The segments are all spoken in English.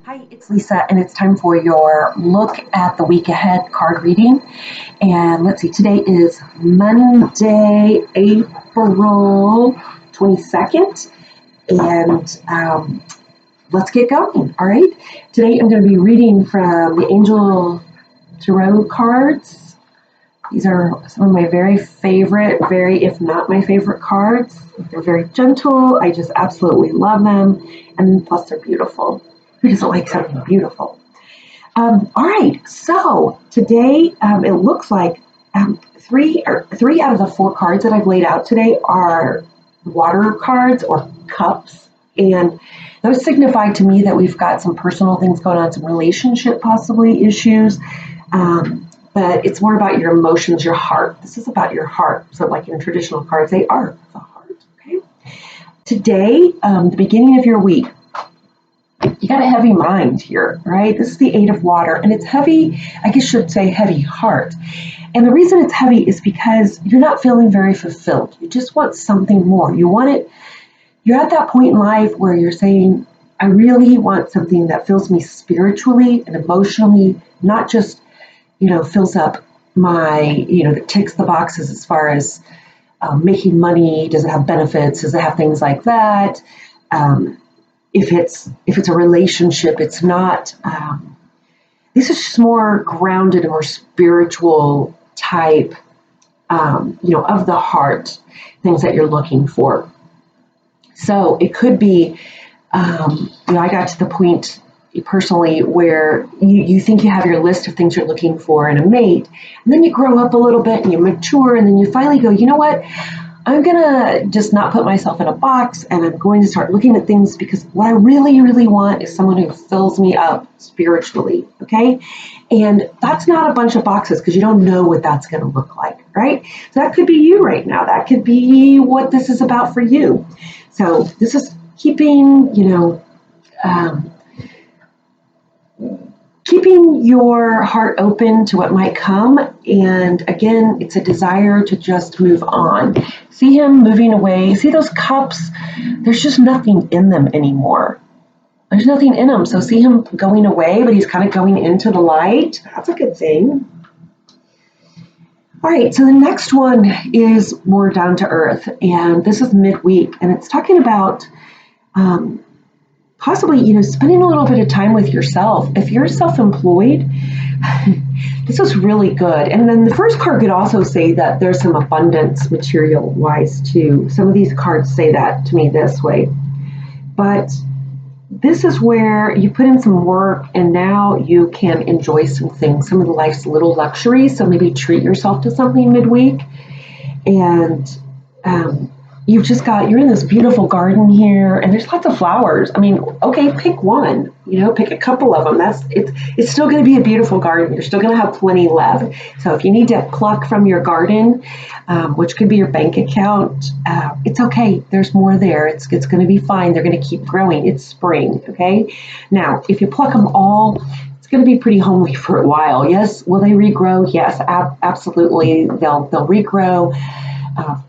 Hi, it's Lisa, and it's time for your look at the week ahead card reading. And let's see, today is Monday, April 22nd, and let's get going. All right, today I'm going to be reading from the Angel Tarot cards. These are some of my very favorite, if not my favorite cards. They're very gentle. I just absolutely love them, and plus they're beautiful. Who doesn't like something beautiful? All right, so today it looks like three out of the four cards that I've laid out today are water cards or cups, and those signify to me that we've got some personal things going on, some relationship possibly issues, but it's more about your emotions, your heart. This is about your heart. So like in traditional cards, they are the heart. Okay. Today, the beginning of your week, you got a heavy mind here, right? This is the Eight of Water, and it's heavy, I guess you should say heavy heart. And the reason it's heavy is because you're not feeling very fulfilled. You just want something more. You want it, you're at that point in life where you're saying, I really want something that fills me spiritually and emotionally, not just, fills up my, that ticks the boxes as far as making money. Does it have benefits? Does it have things like that? If it's a relationship, it's not. This is just more grounded and more spiritual type, of the heart things that you're looking for. So it could be, I got to the point personally where you think you have your list of things you're looking for in a mate, and then you grow up a little bit and you mature, and then you finally go, you know what? I'm going to just not put myself in a box, and I'm going to start looking at things because what I really, really want is someone who fills me up spiritually, okay? And that's not a bunch of boxes because you don't know what that's going to look like, right? So that could be you right now. That could be what this is about for you. So this is keeping your heart open to what might come. And again, it's a desire to just move on. See him moving away. See those cups? There's just nothing in them anymore. There's nothing in them. So see him going away, but he's kind of going into the light. That's a good thing. All right, so the next one is more down to earth. And this is midweek. And it's talking about possibly, spending a little bit of time with yourself. If you're self-employed, this is really good. And then the first card could also say that there's some abundance material-wise too. Some of these cards say that to me this way. But this is where you put in some work and now you can enjoy some things, some of the life's little luxuries. So maybe treat yourself to something midweek. And you're in this beautiful garden here, and there's lots of flowers. I mean, okay, pick one, pick a couple of them. It's still going to be a beautiful garden. You're still going to have plenty left. So if you need to pluck from your garden, which could be your bank account, it's okay. There's more there. It's going to be fine. They're going to keep growing. It's spring, okay? Now, if you pluck them all, it's going to be pretty homely for a while. Yes, will they regrow? Yes, absolutely. They'll regrow.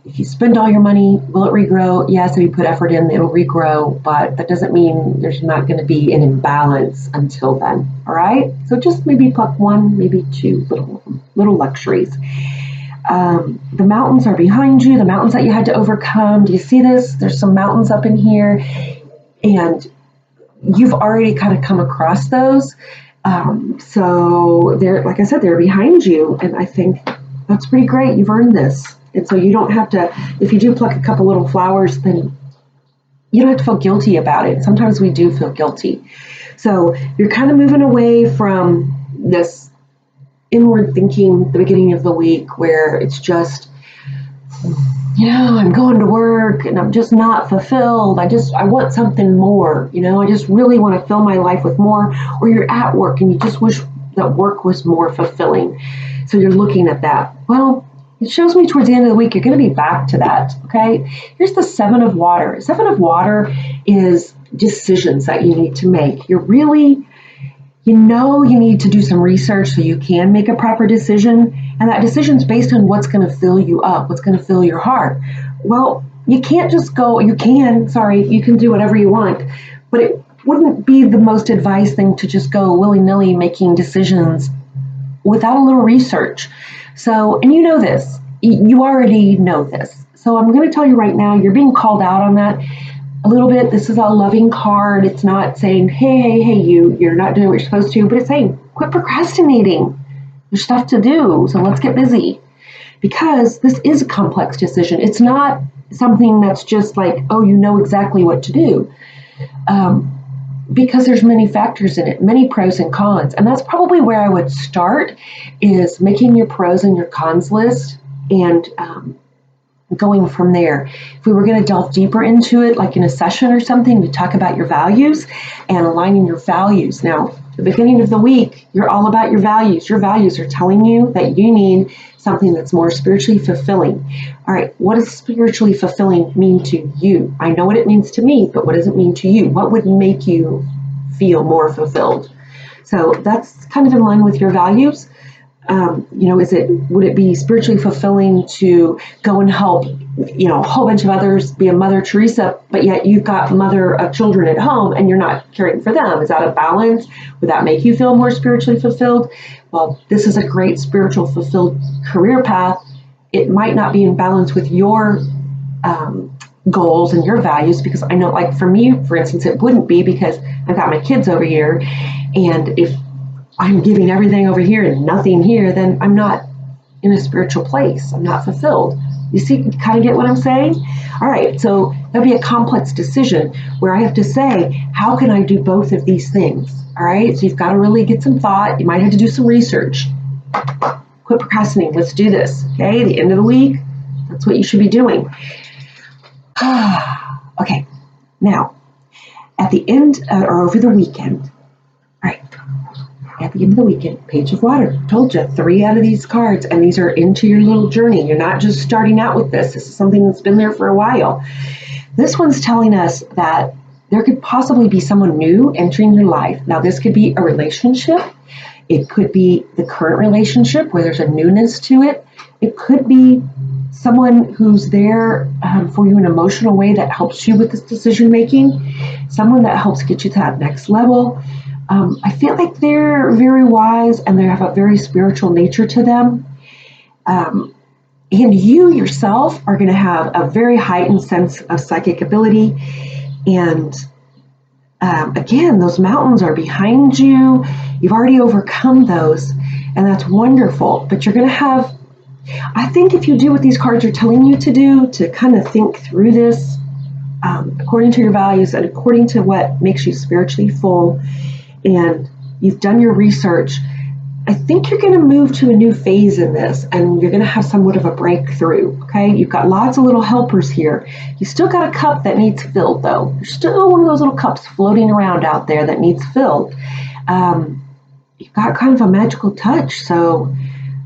If you spend all your money, will it regrow? Yes, if you put effort in, it'll regrow, but that doesn't mean there's not going to be an imbalance until then, all right? So just maybe pluck one, maybe two little luxuries. The mountains are behind you, the mountains that you had to overcome. Do you see this? There's some mountains up in here, and you've already kind of come across those. So they're, like I said, they're behind you, and I think that's pretty great. You've earned this. And so you don't have to, if you do pluck a couple little flowers, then you don't have to feel guilty about it. Sometimes we do feel guilty. So you're kind of moving away from this inward thinking the beginning of the week where it's just, I'm going to work and I'm just not fulfilled. I want something more, I just really want to fill my life with more. Or you're at work and you just wish that work was more fulfilling. So you're looking at that. Well, it shows me towards the end of the week, you're going to be back to that, okay? Here's the Seven of Water. Seven of Water is decisions that you need to make. You're really, you need to do some research so you can make a proper decision. And that decision is based on what's going to fill you up, what's going to fill your heart. Well, you can't just go, you can do whatever you want, but wouldn't be the most advised thing to just go willy-nilly making decisions without a little research. So, and you know this, you already know this. So I'm going to tell you right now, you're being called out on that a little bit. This is a loving card. It's not saying, hey, you're not doing what you're supposed to, but it's saying, quit procrastinating. There's stuff to do, so let's get busy. Because this is a complex decision. It's not something that's just like, oh, you know exactly what to do. Because there's many factors in it, many pros and cons. And that's probably where I would start, is making your pros and your cons list and going from there. If we were going to delve deeper into it, like in a session or something, we talk about your values and aligning your values. Now, at the beginning of the week, you're all about your values. Your values are telling you that you need something that's more spiritually fulfilling. All right, what does spiritually fulfilling mean to you? I know what it means to me, but what does it mean to you? What would make you feel more fulfilled? So that's kind of in line with your values. Would it be spiritually fulfilling to go and help, a whole bunch of others, be a Mother Teresa, but yet you've got mother of children at home and you're not caring for them? Is that a balance? Would that make you feel more spiritually fulfilled? Well, this is a great spiritual fulfilled career path. It might not be in balance with your goals and your values, because I know, like for me, for instance, it wouldn't be, because I've got my kids over here, and if I'm giving everything over here and nothing here, then I'm not in a spiritual place. I'm not fulfilled. You see, kind of get what I'm saying? All right, so that'd be a complex decision where I have to say, how can I do both of these things? All right, so you've got to really get some thought. You might have to do some research. Quit procrastinating. Let's do this. Okay, the end of the week, that's what you should be doing. Okay, now, at the end or over the weekend, at the end of the weekend, Page of Water. Told you, 3 out of these cards, and these are into your little journey. You're not just starting out with this. This is something that's been there for a while. This one's telling us that there could possibly be someone new entering your life. Now, this could be a relationship. It could be the current relationship where there's a newness to it. It could be someone who's there for you in an emotional way that helps you with this decision making, someone that helps get you to that next level. I feel like they're very wise and they have a very spiritual nature to them. And you yourself are going to have a very heightened sense of psychic ability. And again, those mountains are behind you. You've already overcome those, and that's wonderful. But you're going to have, I think if you do what these cards are telling you to do, to kind of think through this according to your values and according to what makes you spiritually full, and you've done your research, I think you're going to move to a new phase in this, and you're going to have somewhat of a breakthrough. Okay, you've got lots of little helpers here. You still got a cup that needs filled, though. There's still one of those little cups floating around out there that needs filled. You've got kind of a magical touch, so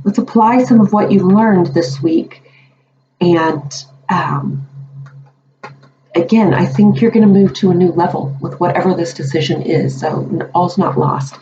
let's apply some of what you've learned this week. And again, I think you're going to move to a new level with whatever this decision is. So all's not lost.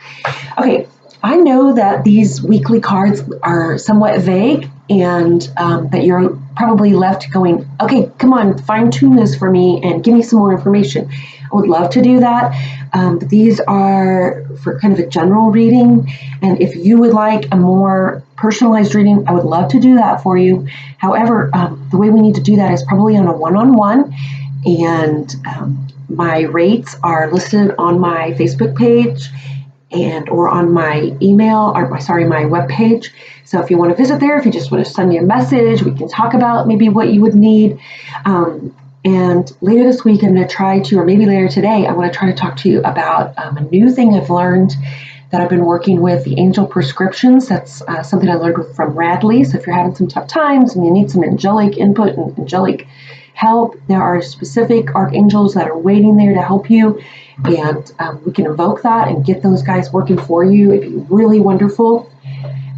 Okay, I know that these weekly cards are somewhat vague, and that you're probably left going, okay, come on, fine tune this for me and give me some more information. I would love to do that. But these are for kind of a general reading. And if you would like a more personalized reading, I would love to do that for you. However, the way we need to do that is probably on a one-on-one. And my rates are listed on my Facebook page and or on my email, or my webpage. So if you want to visit there, if you just want to send me a message, we can talk about maybe what you would need. And later this week, I'm going to try to, or maybe later today, I want to try to talk to you about a new thing I've learned that I've been working with, the angel prescriptions. That's something I learned from Radley. So if you're having some tough times and you need some angelic input and angelic help, there are specific archangels that are waiting there to help you, and we can invoke that and get those guys working for you. It'd be really wonderful.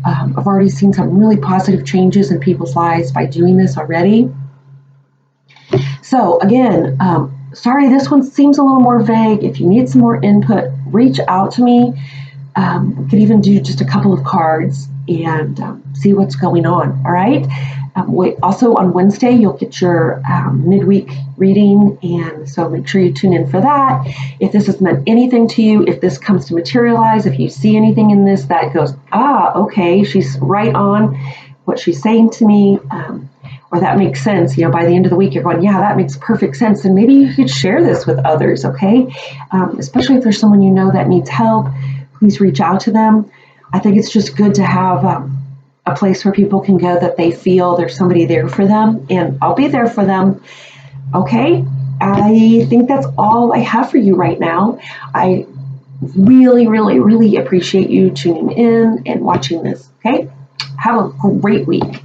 I've already seen some really positive changes in people's lives by doing this already. So again, sorry, this one seems a little more vague. If you need some more input, reach out to me. We could even do just a couple of cards and see what's going on. All right. Also on Wednesday, you'll get your midweek reading, and so make sure you tune in for that. If this has meant anything to you, if this comes to materialize, if you see anything in this that goes, okay, she's right on what she's saying to me, or that makes sense, by the end of the week, you're going, yeah, that makes perfect sense. And maybe you could share this with others, okay? Especially if there's someone you know that needs help, please reach out to them. I think it's just good to have a place where people can go that they feel there's somebody there for them, and I'll be there for them. Okay, I think that's all I have for you right now. I really, really, really appreciate you tuning in and watching this. Okay, have a great week.